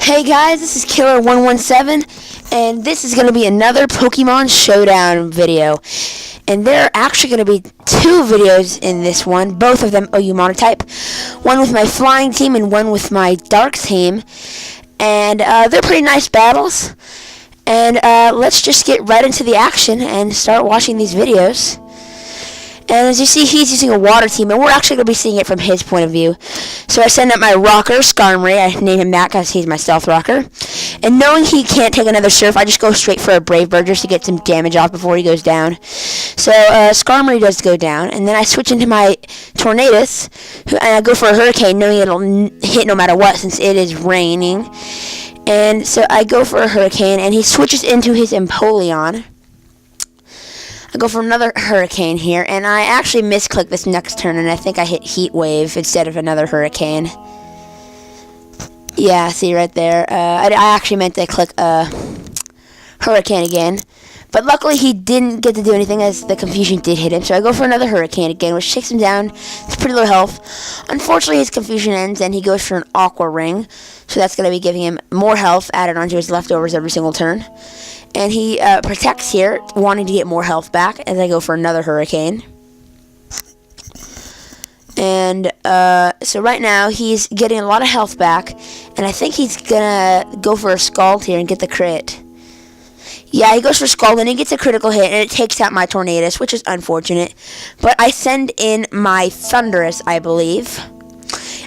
Hey guys, this is Killer117, and this is going to be another Pokemon Showdown video. And there are actually going to be two videos in this one, both of them OU monotype. One with my flying team and one with my dark team. And they're pretty nice battles. And let's just get right into the action and start watching these videos. And as you see, he's using a water team, and we're actually going to be seeing it from his point of view. So I send up my rocker, Skarmory. I name him that because he's my stealth rocker. And knowing he can't take another surf, I just go straight for a Brave Bird just to get some damage off before he goes down. So Skarmory does go down, and then I switch into my Tornadus, and I go for a Hurricane, knowing it'll hit no matter what since it is raining. And so I go for a Hurricane, and he switches into his Empoleon. I go for another Hurricane here, and I actually misclicked this next turn, and I think I hit Heat Wave instead of another Hurricane. Yeah, see right there. I actually meant to click Hurricane again, but luckily he didn't get to do anything as the confusion did hit him, so I go for another Hurricane again, which takes him down. It's pretty low health. Unfortunately, his confusion ends, and he goes for an Aqua Ring, so that's going to be giving him more health added onto his leftovers every single turn. And he protects here, wanting to get more health back, as I go for another Hurricane. And so right now, he's getting a lot of health back, and I think he's going to go for a Scald here and get the crit. Yeah, he goes for Scald, and he gets a critical hit, and it takes out my Tornadus, which is unfortunate. But I send in my Thundurus, I believe.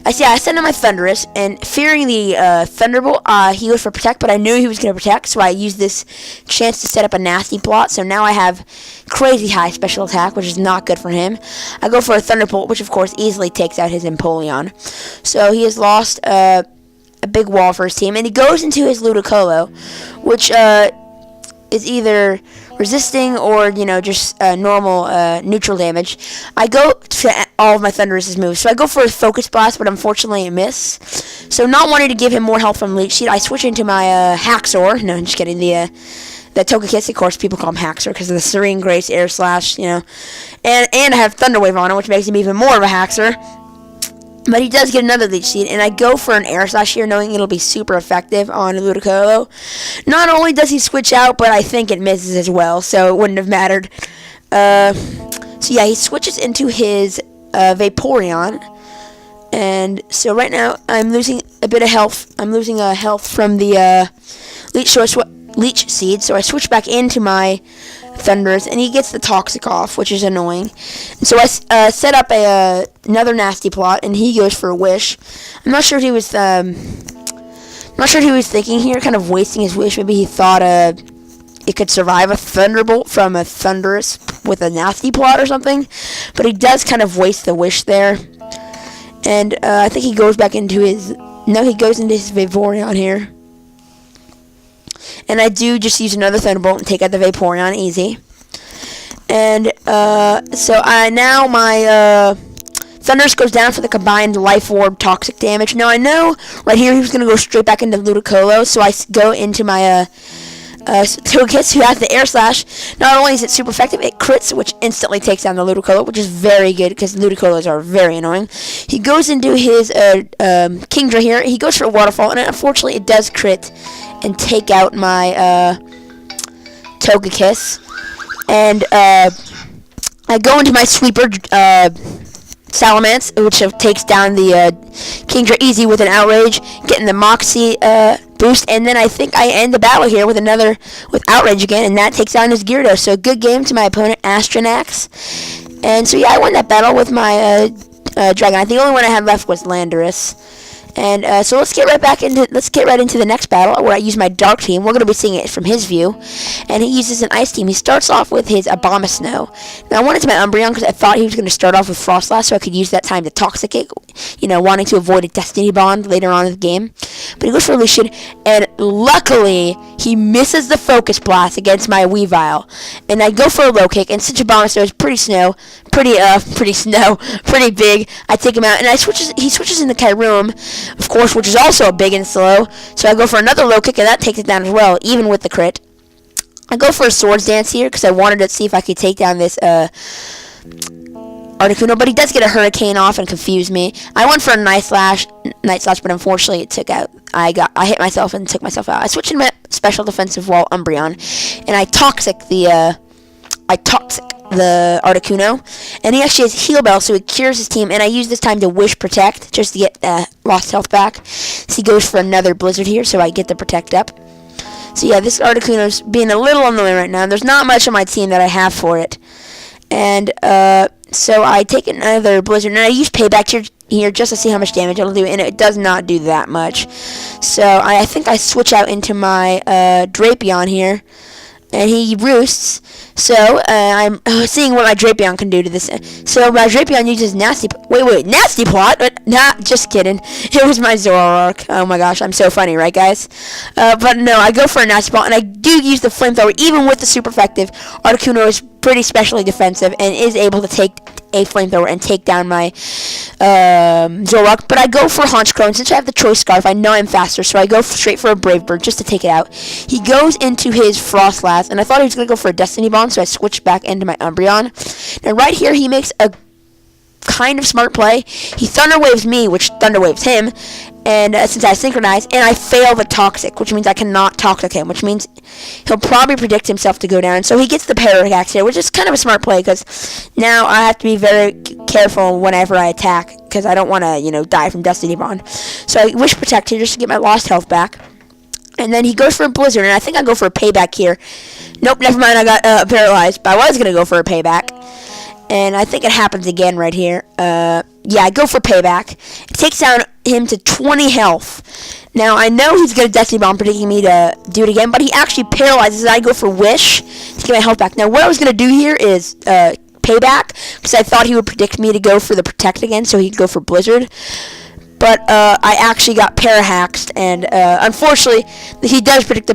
I sent in my Thundurus, and fearing the Thunderbolt, he goes for Protect, but I knew he was going to Protect, so I used this chance to set up a nasty plot, so now I have crazy high special attack, which is not good for him. I go for a Thunderbolt, which of course easily takes out his Empoleon. So he has lost a big wall for his team, and he goes into his Ludicolo, which is either resisting or, just normal neutral damage. I go to all of my Thundurus' moves. So I go for a Focus Blast, but unfortunately I miss. So not wanting to give him more health from Leech Seed, I switch into my Haxor. No, I'm just kidding. The Togekiss, of course, people call him Haxor because of the Serene Grace, Air Slash, And I have Thunder Wave on him, which makes him even more of a Haxor. But he does get another Leech Seed, and I go for an Air Slash here, knowing it'll be super effective on Ludicolo. Not only does he switch out, but I think it misses as well, so it wouldn't have mattered. So yeah, he switches into his Vaporeon, and so right now I'm losing a bit of health. I'm losing health from the Leech Seed, so I switch back into my Thundurus, and he gets the Toxic off, which is annoying. And so I set up another nasty plot, and he goes for a Wish. I'm not sure if he was thinking here, kind of wasting his Wish. Maybe he thought it could survive a Thunderbolt from a Thundurus with a nasty plot or something. But he does kind of waste the Wish there. And I think he goes back into his... No, he goes into his Vaporeon here. And I do just use another Thunderbolt and take out the Vaporeon easy. And so now my Thundurus goes down for the combined Life Orb Toxic damage. Now I know right here he was going to go straight back into Ludicolo, so I go into my Togekiss, who has the Air Slash. Not only is it super effective, it crits, which instantly takes down the Ludicolo, which is very good because Ludicolos are very annoying. He goes into his Kingdra here. He goes for a Waterfall, and unfortunately it does crit and take out my Togekiss. And I go into my Sweeper Salamence, which takes down the Kingdra easy with an Outrage, getting the Moxie boost, and then I think I end the battle here with Outrage again, and that takes down his Gyarados. So good game to my opponent, Astronax. And so yeah, I won that battle with my Dragonite. The only one I had left was Landorus. And so let's get right into the next battle where I use my Dark Team. We're going to be seeing it from his view, and he uses an Ice Team. He starts off with his Abomasnow. Now I wanted to my Umbreon because I thought he was going to start off with Frostlass, so I could use that time to Toxic it, wanting to avoid a Destiny Bond later on in the game. But he goes for Lucian, and luckily he misses the Focus Blast against my Weavile. And I go for a Low Kick, and since Abomasnow is pretty big, I take him out, and he switches into Kyurem, of course, which is also big and slow. So I go for another Low Kick, and that takes it down as well, even with the crit. I go for a Swords Dance here because I wanted to see if I could take down this Articuno, but he does get a Hurricane off and confuse me. I went for a Night Slash, but unfortunately it took out I hit myself and took myself out. I switched to my special defensive wall Umbreon, and I toxic the Articuno, and he actually has Heal Bell, so it cures his team, and I use this time to Wish Protect, just to get lost health back. So he goes for another Blizzard here, so I get the Protect up. So yeah, this Articuno's being a little annoying right now, and there's not much on my team that I have for it. And so I take another Blizzard, and I use Payback here just to see how much damage it'll do, and it does not do that much. So I think I switch out into my Drapion here, and he roosts. So I'm seeing what my Drapion can do to this. So my Drapion uses Nasty Plot? Nah, just kidding. It was my Zoroark. Oh my gosh, I'm so funny, right guys? But no, I go for a Nasty Plot, and I do use the Flamethrower. Even with the super effective, Articuno is pretty specially defensive and is able to take a Flamethrower and take down my Zoroark. But I go for Honchkrow, and since I have the Choice Scarf, I know I'm faster, so I go straight for a Brave Bird just to take it out. He goes into his Frostlass, and I thought he was going to go for a Destiny Bond, so I switched back into my Umbreon. And right here, he makes a kind of smart play. He Thunder Waves me, which Thunder Waves him, and since I synchronize, and I fail the Toxic, which means I cannot Toxic him, which means he'll probably predict himself to go down. So he gets the Parallax here, which is kind of a smart play, because now I have to be very careful whenever I attack, because I don't want to, die from Destiny Bond. So I Wish Protect here just to get my lost health back. And then he goes for a Blizzard, and I think I go for a Payback here. Nope, never mind, I got paralyzed, but I was going to go for a Payback. And I think it happens again right here. Yeah, I go for Payback. It takes down him to 20 health. Now, I know he's going to Destiny Bomb, predicting me to do it again, but he actually paralyzes, and I go for Wish to get my health back. Now, what I was going to do here is Payback, because I thought he would predict me to go for the Protect again, so he'd go for Blizzard. But I actually got Parahaxed, and unfortunately, he does predict the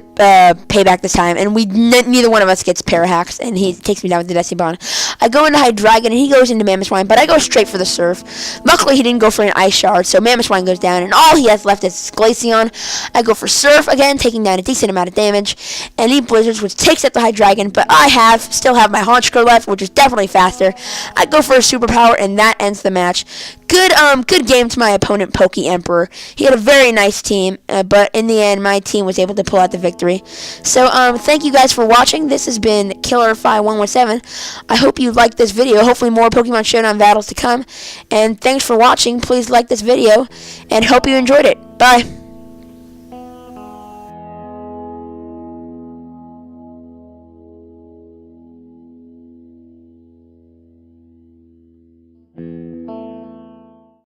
Payback this time, and neither one of us gets Parahaxed, and he takes me down with the Destiny Bond. I go into Hydreigon, and he goes into Mamoswine, but I go straight for the Surf. Luckily, he didn't go for an Ice Shard, so Mamoswine goes down, and all he has left is Glaceon. I go for Surf again, taking down a decent amount of damage, and he Blizzards, which takes out the Hydreigon, but I still have my Honchkrow left, which is definitely faster. I go for a Superpower, and that ends the match. Good game to my opponent, Poke Emperor. He had a very nice team, but in the end, my team was able to pull out the victory. So, thank you guys for watching. This has been Killer5117. I hope you liked this video. Hopefully, more Pokemon Showdown battles to come. And thanks for watching. Please like this video, and hope you enjoyed it. Bye.